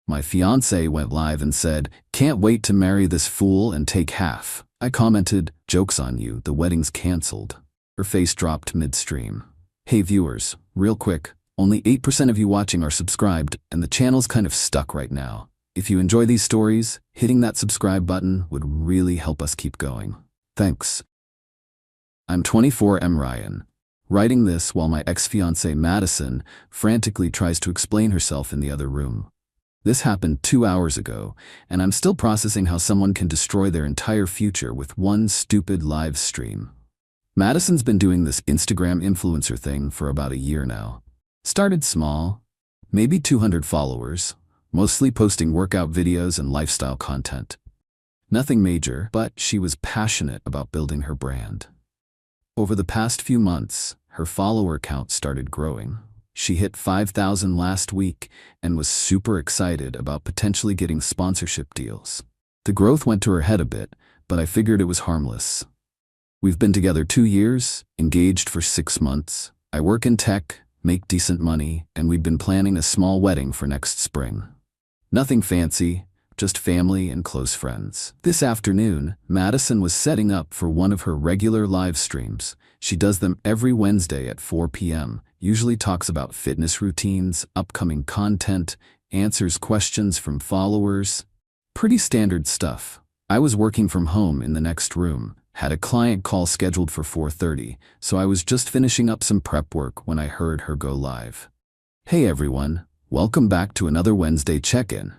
My fiancée went live and said, "Can't wait to marry this fool and take half." I commented, "Joke's on you, the wedding's cancelled." Her face dropped midstream. Hey viewers, real quick, only 8% of you watching are subscribed, and the channel's kind of stuck right now. If you enjoy these stories, hitting that subscribe button would really help us keep going. Thanks. I'm 24 Ryan, writing this while my ex-fiancée Madison frantically tries to explain herself in the other room. This happened 2 hours ago, and I'm still processing how someone can destroy their entire future with one stupid live stream. Madison's been doing this Instagram influencer thing for about a year now. Started small, maybe 200 followers, mostly posting workout videos and lifestyle content. Nothing major, but she was passionate about building her brand. Over the past few months, her follower count started growing. She hit 5,000 last week and was super excited about potentially getting sponsorship deals. The growth went to her head a bit, but I figured it was harmless. We've been together 2 years, engaged for 6 months. I work in tech, make decent money, and we've been planning a small wedding for next spring. Nothing fancy, just family and close friends. This afternoon, Madison was setting up for one of her regular live streams. She does them every Wednesday at 4 p.m., usually talks about fitness routines, upcoming content, answers questions from followers. Pretty standard stuff. I was working from home in the next room, had a client call scheduled for 4:30, so I was just finishing up some prep work when I heard her go live. Hey everyone, welcome back to another Wednesday check-in.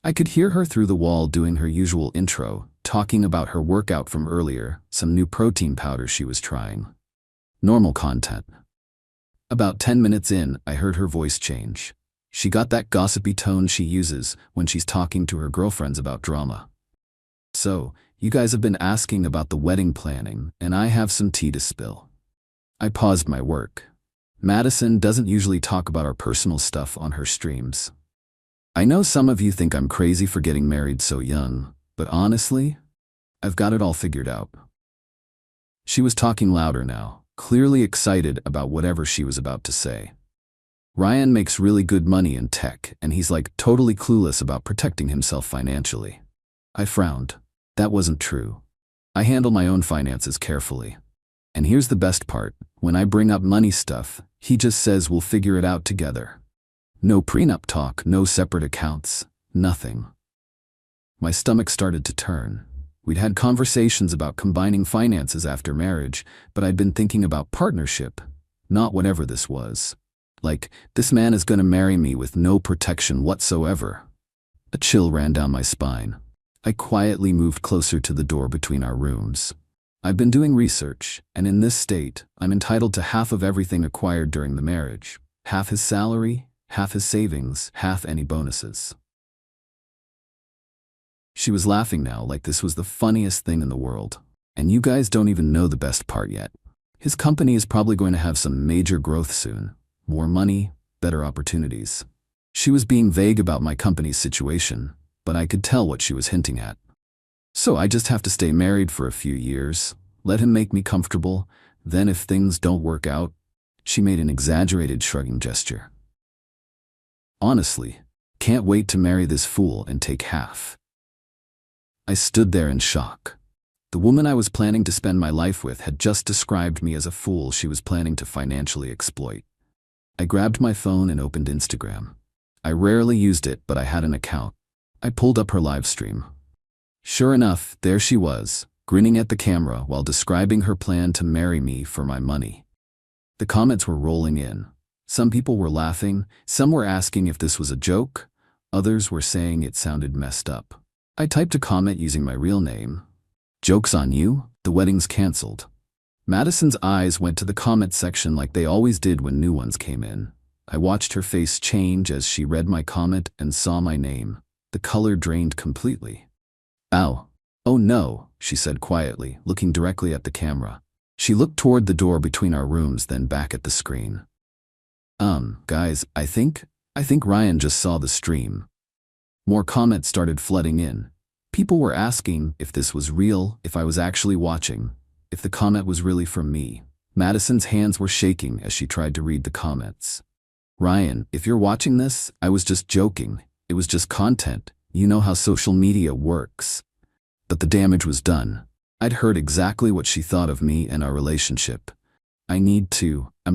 I could hear her through the wall doing her usual intro, talking about her workout from earlier, some new protein powder she was trying. Normal content. About 10 minutes in, I heard her voice change. She got that gossipy tone she uses when she's talking to her girlfriends about drama. "So, you guys have been asking about the wedding planning, and I have some tea to spill." I paused my work. Madison doesn't usually talk about our personal stuff on her streams. I know some of you think I'm crazy for getting married so young, but honestly, I've got it all figured out. She was talking louder now, clearly excited about whatever she was about to say. Ryan makes really good money in tech, and he's like totally clueless about protecting himself financially. I frowned. That wasn't true. I handle my own finances carefully. And here's the best part. When I bring up money stuff, he just says we'll figure it out together. No prenup talk, no separate accounts, nothing. My stomach started to turn. We'd had conversations about combining finances after marriage, but I'd been thinking about partnership, not whatever this was. Like, this man is gonna marry me with no protection whatsoever. A chill ran down my spine. I quietly moved closer to the door between our rooms. I've been doing research, and in this state, I'm entitled to half of everything acquired during the marriage. Half his salary, half his savings, half any bonuses. She was laughing now like this was the funniest thing in the world. And you guys don't even know the best part yet. His company is probably going to have some major growth soon. More money, better opportunities. She was being vague about my company's situation, but I could tell what she was hinting at. So I just have to stay married for a few years, let him make me comfortable, then if things don't work out, she made an exaggerated shrugging gesture. Honestly, can't wait to marry this fool and take half. I stood there in shock. The woman I was planning to spend my life with had just described me as a fool she was planning to financially exploit. I grabbed my phone and opened Instagram. I rarely used it, but I had an account. I pulled up her live stream. Sure enough, there she was, grinning at the camera while describing her plan to marry me for my money. The comments were rolling in. Some people were laughing, some were asking if this was a joke, others were saying it sounded messed up. I typed a comment using my real name. "Joke's on you, the wedding's cancelled." Madison's eyes went to the comment section like they always did when new ones came in. I watched her face change as she read my comment and saw my name. The color drained completely. "Ow. Oh no," she said quietly, looking directly at the camera. She looked toward the door between our rooms, then back at the screen. Guys, I think Ryan just saw the stream." More comments started flooding in. People were asking if this was real, if I was actually watching, if the comment was really from me. Madison's hands were shaking as she tried to read the comments. "Ryan, if you're watching this, I was just joking. It was just content. You know how social media works. But the damage was done. I'd heard exactly what she thought of me and our relationship. I'm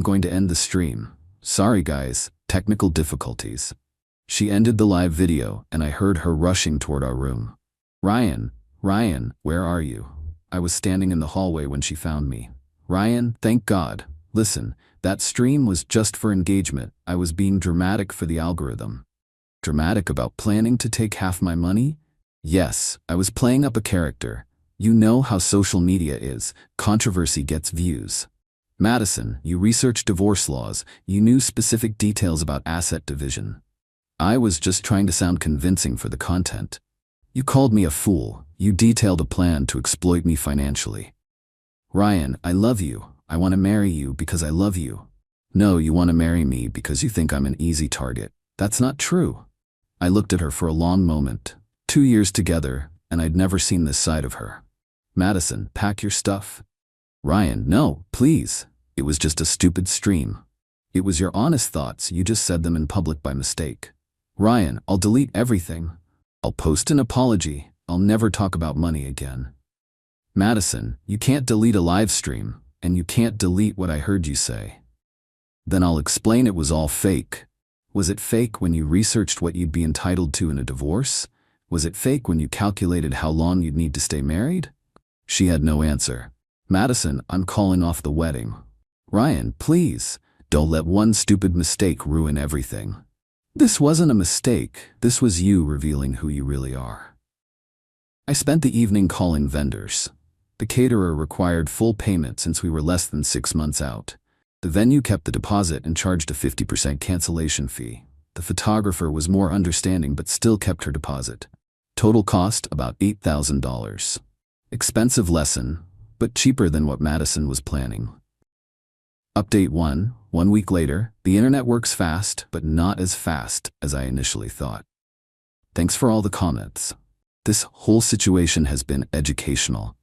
going to end the stream. Sorry guys, technical difficulties. She ended the live video and I heard her rushing toward our room. Ryan, where are you? I was standing in the hallway when she found me. Ryan, thank God. Listen, that stream was just for engagement. I was being dramatic for the algorithm. Dramatic about planning to take half my money? Yes, I was playing up a character. You know how social media is. Controversy gets views. Madison, you researched divorce laws. You knew specific details about asset division. I was just trying to sound convincing for the content. You called me a fool. You detailed a plan to exploit me financially. Ryan, I love you. I want to marry you because I love you. No, you want to marry me because you think I'm an easy target. That's not true. I looked at her for a long moment. 2 years together, and I'd never seen this side of her. Madison, pack your stuff. Ryan, no, please. It was just a stupid stream. It was your honest thoughts. You just said them in public by mistake. Ryan, I'll delete everything. I'll post an apology. I'll never talk about money again. Madison, you can't delete a live stream, and you can't delete what I heard you say. Then I'll explain it was all fake. Was it fake when you researched what you'd be entitled to in a divorce? Was it fake when you calculated how long you'd need to stay married? She had no answer. Madison, I'm calling off the wedding. Ryan, please, don't let one stupid mistake ruin everything. This wasn't a mistake. This was you revealing who you really are. I spent the evening calling vendors. The caterer required full payment since we were less than 6 months out. The venue kept the deposit and charged a 50% cancellation fee. The photographer was more understanding but still kept her deposit. Total cost about $8,000. Expensive lesson, but cheaper than what Madison was planning. Update 1. 1 week later, the internet works fast, but not as fast as I initially thought. Thanks for all the comments. This whole situation has been educational.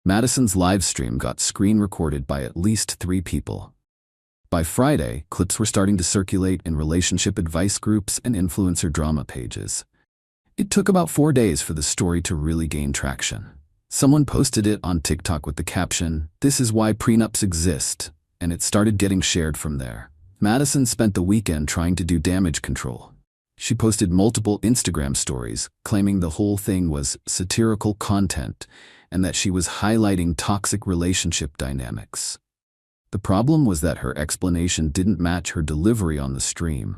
Madison's live stream got screen recorded by at least 3 people. By Friday, clips were starting to circulate in relationship advice groups and influencer drama pages. It took about 4 days for the story to really gain traction. Someone posted it on TikTok with the caption, "This is why prenups exist," and it started getting shared from there. Madison spent the weekend trying to do damage control. She posted multiple Instagram stories, claiming the whole thing was satirical content and that she was highlighting toxic relationship dynamics. The problem was that her explanation didn't match her delivery on the stream.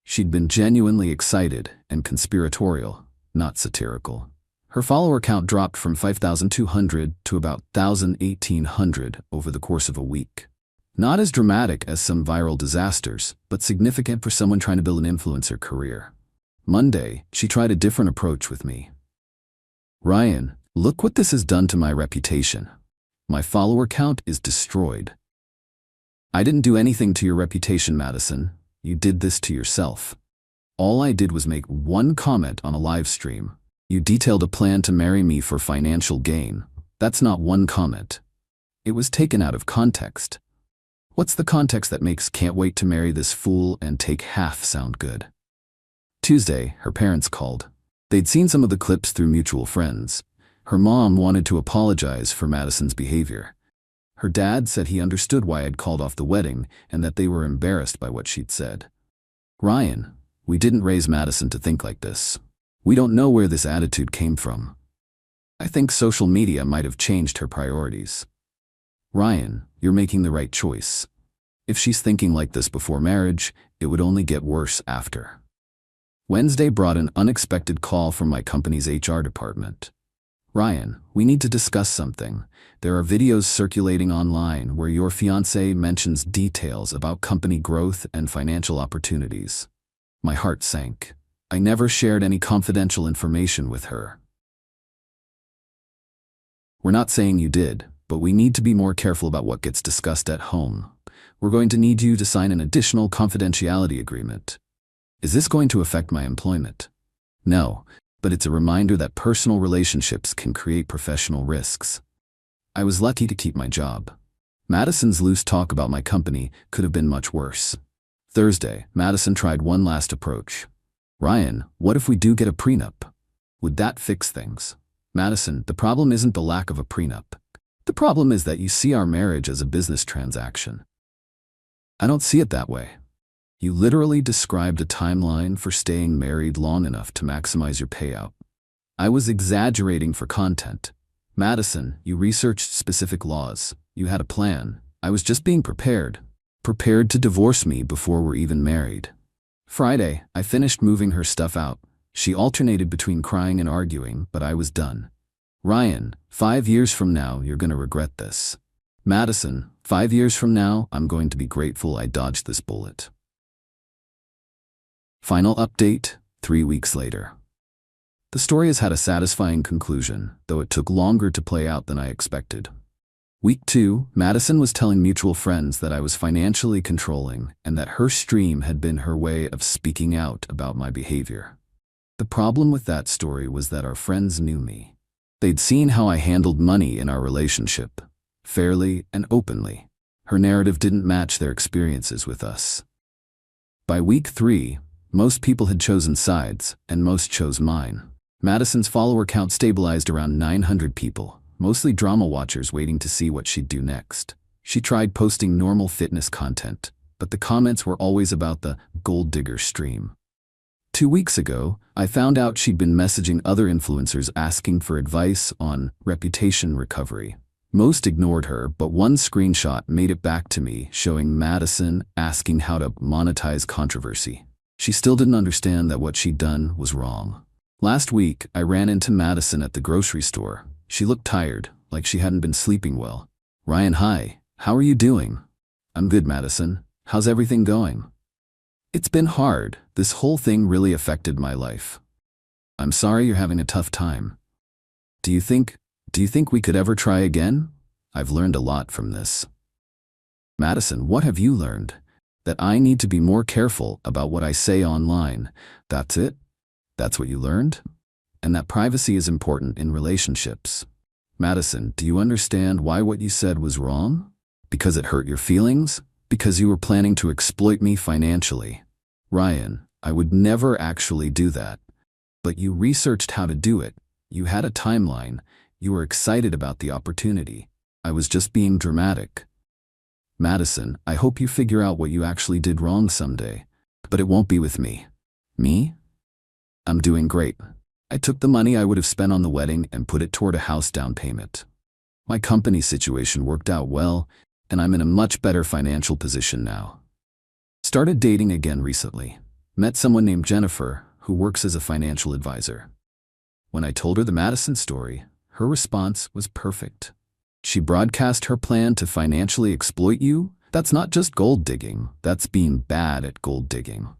She'd been genuinely excited and conspiratorial, not satirical. Her follower count dropped from 5,200 to about 1,800 over the course of a week. Not as dramatic as some viral disasters, but significant for someone trying to build an influencer career. Monday, she tried a different approach with me. Ryan, look what this has done to my reputation. My follower count is destroyed. I didn't do anything to your reputation, Madison. You did this to yourself. All I did was make one comment on a live stream. You detailed a plan to marry me for financial gain. That's not one comment. It was taken out of context. What's the context that makes "can't wait to marry this fool and take half" sound good? Tuesday, her parents called. They'd seen some of the clips through mutual friends. Her mom wanted to apologize for Madison's behavior. Her dad said he understood why I'd called off the wedding and that they were embarrassed by what she'd said. Ryan, we didn't raise Madison to think like this. We don't know where this attitude came from. I think social media might have changed her priorities. Ryan, you're making the right choice. If she's thinking like this before marriage, it would only get worse after. Wednesday brought an unexpected call from my company's HR department. Ryan, we need to discuss something. There are videos circulating online where your fiancée mentions details about company growth and financial opportunities. My heart sank. I never shared any confidential information with her. We're not saying you did, but we need to be more careful about what gets discussed at home. We're going to need you to sign an additional confidentiality agreement. Is this going to affect my employment? No, but it's a reminder that personal relationships can create professional risks. I was lucky to keep my job. Madison's loose talk about my company could have been much worse. Thursday, Madison tried one last approach. Ryan, what if we do get a prenup? Would that fix things? Madison, the problem isn't the lack of a prenup. The problem is that you see our marriage as a business transaction. I don't see it that way. You literally described a timeline for staying married long enough to maximize your payout. I was exaggerating for content. Madison, you researched specific laws. You had a plan. I was just being prepared. Prepared to divorce me before we're even married. Friday, I finished moving her stuff out. She alternated between crying and arguing, but I was done. Ryan, 5 years from now, you're gonna regret this. Madison, 5 years from now, I'm going to be grateful I dodged this bullet. Final update, 3 weeks later. The story has had a satisfying conclusion, though it took longer to play out than I expected. Week 2, Madison was telling mutual friends that I was financially controlling and that her stream had been her way of speaking out about my behavior. The problem with that story was that our friends knew me. They'd seen how I handled money in our relationship, fairly and openly. Her narrative didn't match their experiences with us. By week 3, most people had chosen sides, and most chose mine. Madison's follower count stabilized around 900 people, mostly drama watchers waiting to see what she'd do next. She tried posting normal fitness content, but the comments were always about the gold digger stream. 2 weeks ago, I found out she'd been messaging other influencers asking for advice on reputation recovery. Most ignored her, but one screenshot made it back to me showing Madison asking how to monetize controversy. She still didn't understand that what she'd done was wrong. Last week, I ran into Madison at the grocery store. She looked tired, like she hadn't been sleeping well. Ryan, hi, how are you doing? I'm good, Madison. How's everything going? It's been hard. This whole thing really affected my life. I'm sorry you're having a tough time. Do you think we could ever try again? I've learned a lot from this. Madison, what have you learned? That I need to be more careful about what I say online. That's it? That's what you learned? And that privacy is important in relationships. Madison, do you understand why what you said was wrong? Because it hurt your feelings? Because you were planning to exploit me financially? Ryan, I would never actually do that. But you researched how to do it. You had a timeline. You were excited about the opportunity. I was just being dramatic. Madison, I hope you figure out what you actually did wrong someday. But it won't be with me. Me? I'm doing great. I took the money I would have spent on the wedding and put it toward a house down payment. My company situation worked out well, and I'm in a much better financial position now. Started dating again recently. Met someone named Jennifer, who works as a financial advisor. When I told her the Madison story, her response was perfect. She broadcast her plan to financially exploit you? That's not just gold digging, that's being bad at gold digging.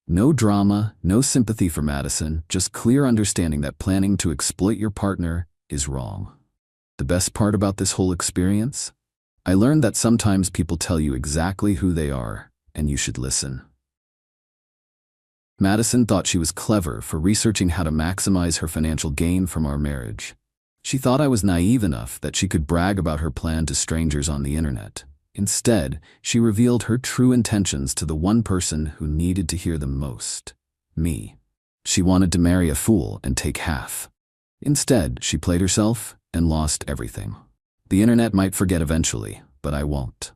No drama, no sympathy for Madison, just clear understanding that planning to exploit your partner is wrong. The best part about this whole experience? I learned that sometimes people tell you exactly who they are, and you should listen. Madison thought she was clever for researching how to maximize her financial gain from our marriage. She thought I was naive enough that she could brag about her plan to strangers on the internet. Instead, she revealed her true intentions to the one person who needed to hear them most: me. She wanted to marry a fool and take half. Instead, she played herself and lost everything. The internet might forget eventually, but I won't.